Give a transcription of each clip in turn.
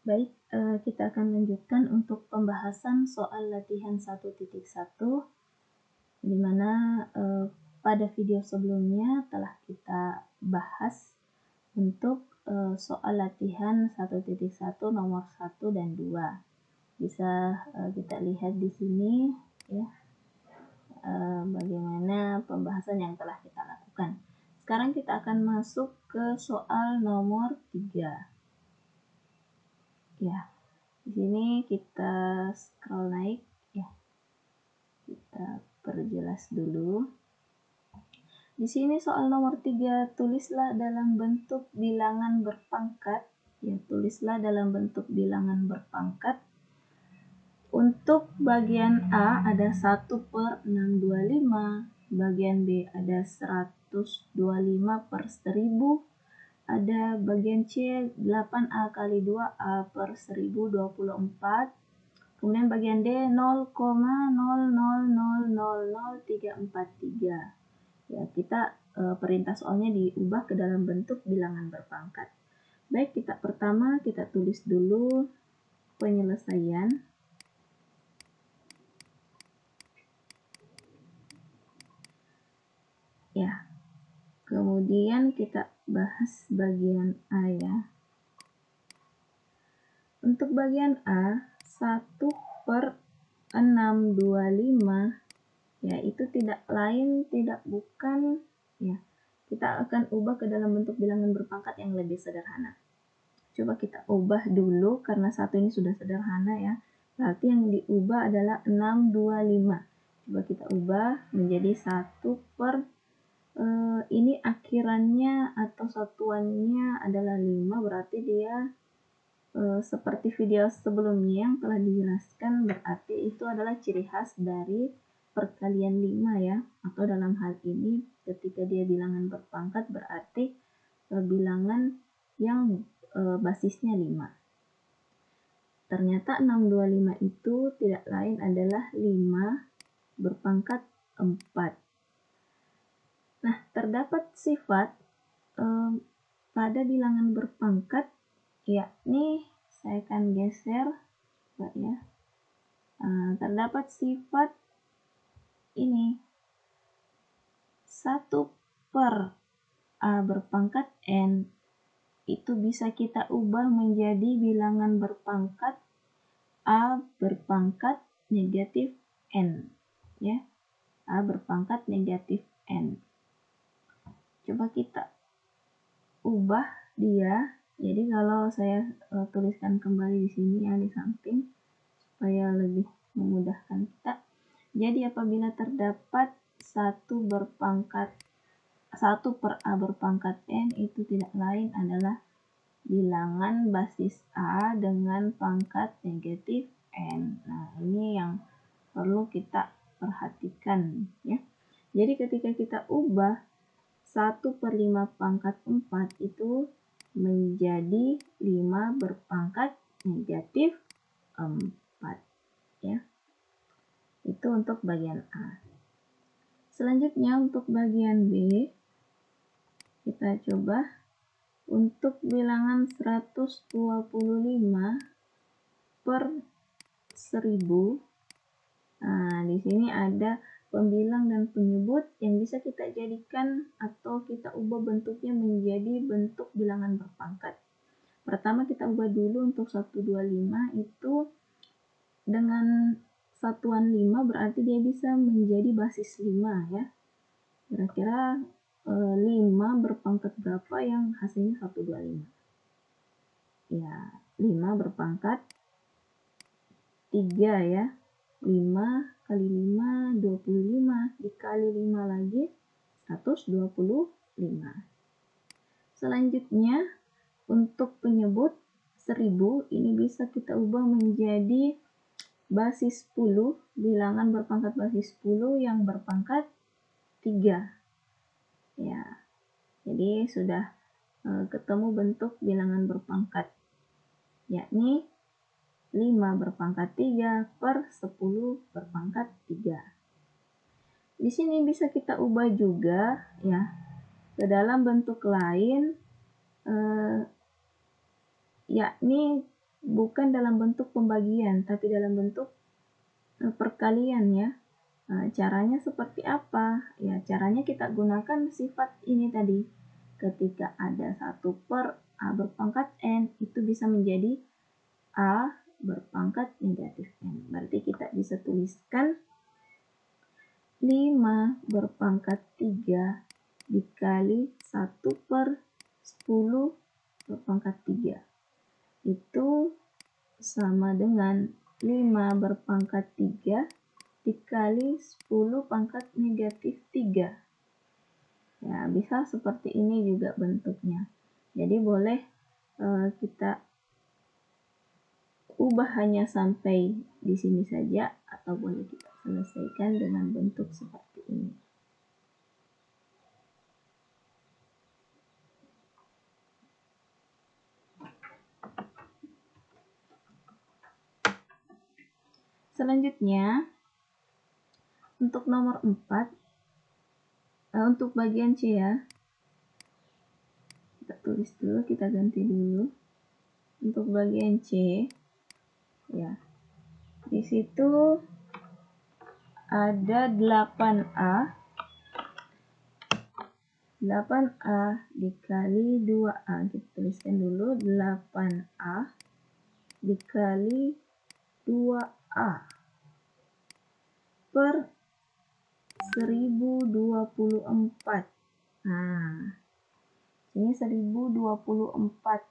Baik, kita akan lanjutkan untuk pembahasan soal latihan 1.1, di mana pada video sebelumnya telah kita bahas untuk soal latihan 1.1 nomor 1 dan 2. Bisa kita lihat di sini ya, bagaimana pembahasan yang telah kita lakukan. Sekarang kita akan masuk ke soal nomor 3. Ya, di sini kita scroll naik ya. Kita perjelas dulu. Di sini soal nomor 3, tulislah dalam bentuk bilangan berpangkat. Ya, tulislah dalam bentuk bilangan berpangkat. Untuk bagian A ada 1/625, bagian B ada 125/1000, ada bagian C 8A kali 2A per 1024, kemudian bagian D 0,0000343. Ya, kita perintah soalnya diubah ke dalam bentuk bilangan berpangkat. Baik, pertama kita tulis dulu penyelesaian. Ya, kemudian kita bahas bagian A ya. Untuk bagian A, 1/625 ya, itu tidak lain tidak bukan ya, kita akan ubah ke dalam bentuk bilangan berpangkat yang lebih sederhana. Coba kita ubah dulu karena 1 ini sudah sederhana ya. Berarti yang diubah adalah 625. Coba kita ubah menjadi 1 per ini akhirannya atau satuannya adalah 5, berarti dia seperti video sebelumnya yang telah dijelaskan, berarti itu adalah ciri khas dari perkalian 5 ya, atau dalam hal ini ketika dia bilangan berpangkat berarti bilangan yang basisnya 5. Ternyata 625 itu tidak lain adalah 5 berpangkat 4. Nah, terdapat sifat pada bilangan berpangkat, yakni saya akan geser ya. Terdapat sifat ini 1 per A berpangkat N, itu bisa kita ubah menjadi bilangan berpangkat A berpangkat negatif N ya. A berpangkat negatif N. Coba kita ubah dia. Jadi kalau saya tuliskan kembali di sini ya, di samping supaya lebih memudahkan kita. Jadi apabila terdapat 1 per A berpangkat N, itu tidak lain adalah bilangan basis A dengan pangkat negatif N. Nah, ini yang perlu kita perhatikan ya. Jadi ketika kita ubah 1/5 pangkat 4 itu menjadi 5 berpangkat negatif 4 ya. Itu untuk bagian A. Selanjutnya untuk bagian B, kita coba untuk bilangan 125 per 1000. Nah, di sini ada pembilang dan penyebut yang bisa kita jadikan atau kita ubah bentuknya menjadi bentuk bilangan berpangkat. Pertama kita ubah dulu untuk 125 itu dengan satuan 5, berarti dia bisa menjadi basis 5 ya. Kira-kira 5 berpangkat berapa yang hasilnya 125? Ya, 5 berpangkat 3 ya. 5 kali 5, 25. Dikali 5 lagi, 125. Selanjutnya, untuk penyebut 1000, ini bisa kita ubah menjadi basis 10, bilangan berpangkat basis 10 yang berpangkat 3. Ya, jadi sudah ketemu bentuk bilangan berpangkat, yakni 5 berpangkat 3 per 10 berpangkat 3. Di sini bisa kita ubah juga ya ke dalam bentuk lain, yakni bukan dalam bentuk pembagian, tapi dalam bentuk perkalian ya. Caranya seperti apa? Ya, caranya kita gunakan sifat ini tadi. Ketika ada 1 per A berpangkat N, itu bisa menjadi A berpangkat negatif N. Berarti kita bisa tuliskan 5 berpangkat 3 dikali 1 per 10 berpangkat 3. Itu sama dengan 5 berpangkat 3 dikali 10 pangkat negatif 3. Ya, bisa seperti ini juga bentuknya. Jadi boleh kita ubah hanya sampai di sini saja, atau boleh kita selesaikan dengan bentuk seperti ini. Selanjutnya, untuk nomor 4, untuk bagian C ya, kita tulis dulu, kita ganti dulu. Untuk bagian C, ya, di situ ada 8A. 8A dikali 2A. Kita tuliskan dulu 8A dikali 2A per 1024. Nah, ini 1024.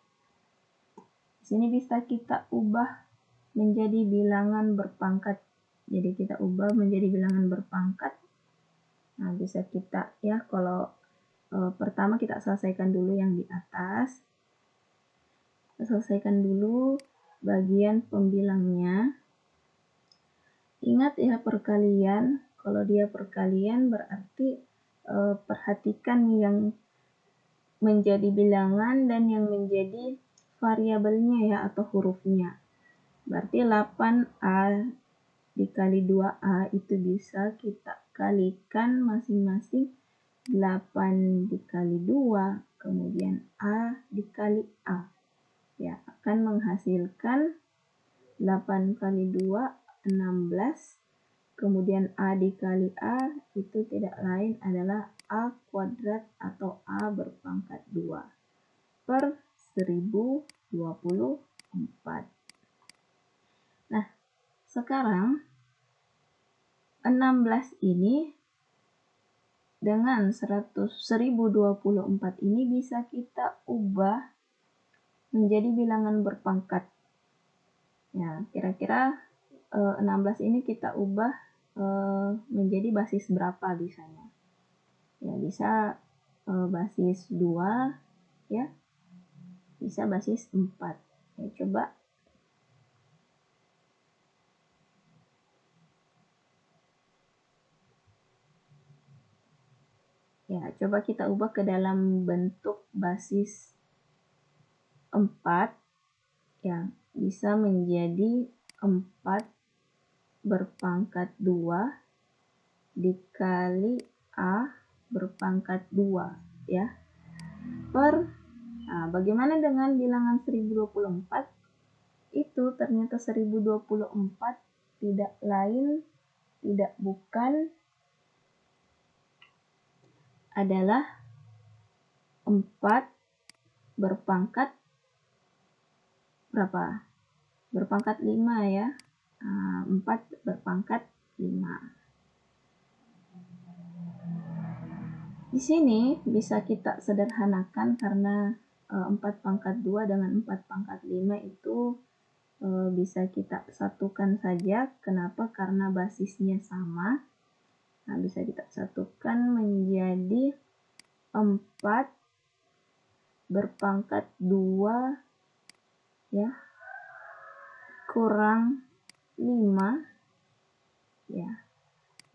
Di sini bisa kita ubah menjadi bilangan berpangkat. Jadi kita ubah menjadi bilangan berpangkat. Nah, bisa kita ya, kalau pertama kita selesaikan dulu yang di atas. Kita selesaikan dulu bagian pembilangnya. Ingat ya, perkalian. Kalau dia perkalian berarti perhatikan yang menjadi bilangan dan yang menjadi variabelnya ya, atau hurufnya. Berarti 8A dikali 2A itu bisa kita kalikan masing-masing 8 dikali 2, kemudian A dikali A. Ya, akan menghasilkan 8 kali 2, 16. Kemudian A dikali A itu tidak lain adalah A kuadrat atau A berpangkat 2 per 1024. Nah, sekarang 16 ini dengan 1024 ini bisa kita ubah menjadi bilangan berpangkat. Ya, kira-kira 16 ini kita ubah menjadi basis berapa bisanya? Ya, bisa basis 2 ya. Bisa basis 4. Ya, coba ya, coba kita ubah ke dalam bentuk basis 4 yang bisa menjadi 4 berpangkat 2 dikali A berpangkat 2 ya, per bagaimana dengan bilangan 1024? Itu ternyata 1024 tidak lain, tidak bukan adalah 4 berpangkat berapa? Berpangkat 5 ya. 4 berpangkat 5. Di sini bisa kita sederhanakan karena 4 pangkat 2 dengan 4 pangkat 5 itu bisa kita satukan saja. Kenapa? Karena basisnya sama. Nah, bisa kita satukan menjadi 4 berpangkat 2 ya kurang 5 ya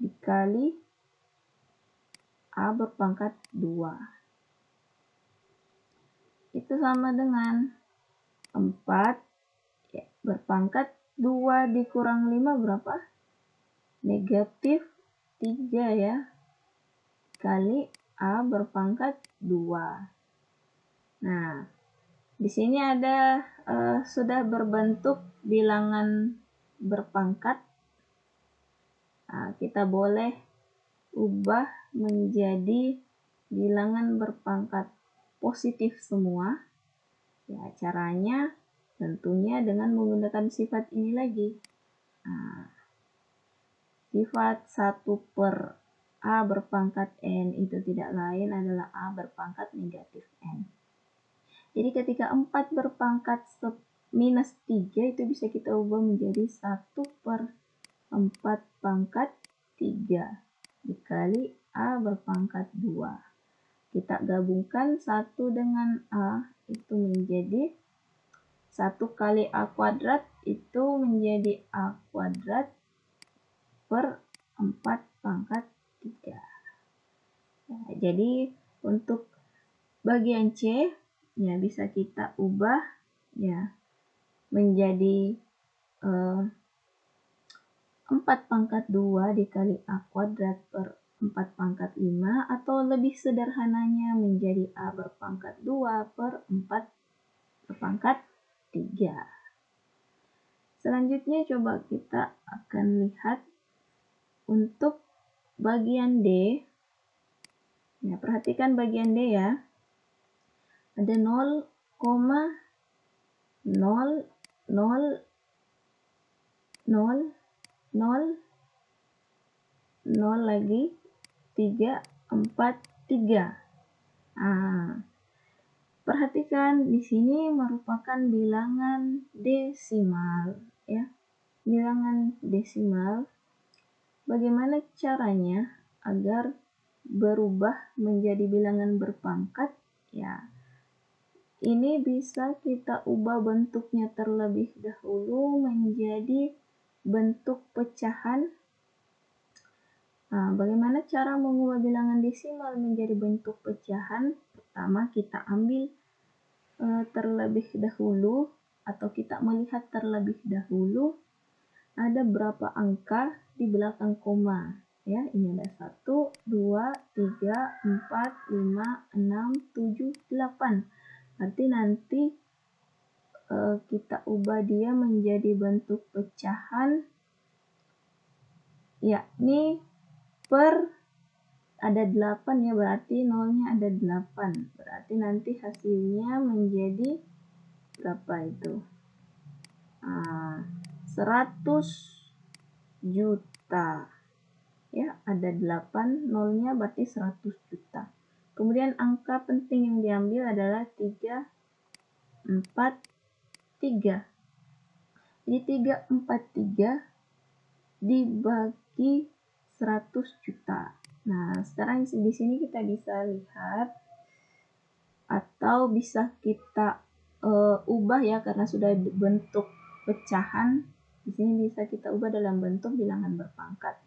dikali A berpangkat 2. Itu sama dengan 4 ya, berpangkat 2 dikurang 5 berapa? Negatif 3 ya, kali A berpangkat 2. Nah, Di sini ada sudah berbentuk bilangan berpangkat. Nah, kita boleh ubah menjadi bilangan berpangkat positif semua. Ya, caranya tentunya dengan menggunakan sifat ini lagi. Nah, sifat 1/A berpangkat N itu tidak lain adalah A berpangkat negatif N. Jadi ketika 4 berpangkat minus 3 itu bisa kita ubah menjadi 1/4 pangkat 3 dikali A berpangkat 2. Kita gabungkan 1 dengan A itu menjadi 1 kali A kuadrat itu menjadi A kuadrat per 4 pangkat 3. Nah, jadi untuk bagian C ya bisa kita ubah ya menjadi 4 pangkat 2 dikali A kuadrat per 4 pangkat 5 atau lebih sederhananya menjadi A berpangkat 2 per 4 berpangkat 3. Selanjutnya coba kita akan lihat untuk bagian D. Ya, perhatikan bagian D ya. Ada 0,0 lagi 3, 4, 3. Nah, perhatikan di sini merupakan bilangan desimal ya. Bilangan desimal. Bagaimana caranya agar berubah menjadi bilangan berpangkat? Ya, ini bisa kita ubah bentuknya terlebih dahulu menjadi bentuk pecahan. Nah, bagaimana cara mengubah bilangan desimal menjadi bentuk pecahan? Pertama, kita ambil terlebih dahulu atau kita melihat terlebih dahulu ada berapa angka di belakang koma. Ya, ini ada 1, 2, 3, 4, 5, 6, 7, 8. Berarti nanti kita ubah dia menjadi bentuk pecahan, yakni per ada 8 ya, berarti nolnya ada 8. Berarti nanti hasilnya menjadi berapa itu? 100 juta. Ya, ada 8, nolnya berarti 100 juta. Kemudian angka penting yang diambil adalah 3, 4, 3. Jadi 3, 4, 3 dibagi 100 juta. Nah, sekarang di sini kita bisa lihat atau bisa kita ubah ya karena sudah bentuk pecahan. Di sini bisa kita ubah dalam bentuk bilangan berpangkat.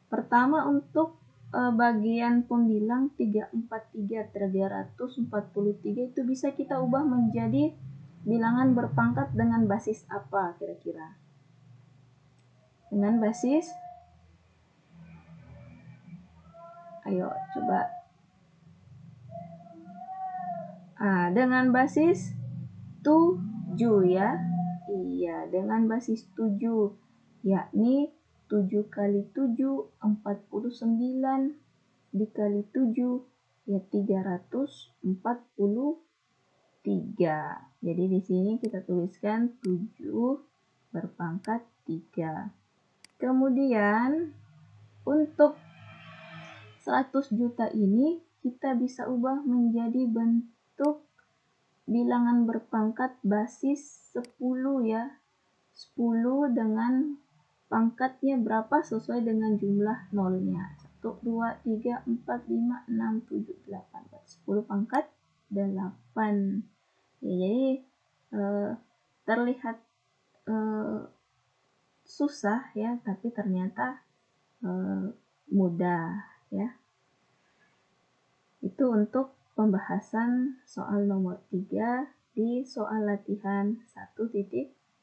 Pertama untuk bagian pembilang 343 343 itu bisa kita ubah menjadi bilangan berpangkat dengan basis apa kira-kira? Dengan basis, ayo coba. Dengan basis 7 ya. Iya, dengan basis 7, yakni 7 kali 7, 49 dikali 7, ya 343. Jadi di sini kita tuliskan 7 berpangkat 3. Kemudian untuk 100 juta ini kita bisa ubah menjadi bentuk bilangan berpangkat basis 10 ya. 10 dengan pangkatnya berapa sesuai dengan jumlah nolnya. 1, 2, 3, 4, 5, 6, 7, 8. 10 pangkat 8. Ya, jadi terlihat susah ya, tapi ternyata mudah ya. Itu untuk pembahasan soal nomor 3 di soal latihan 1.1.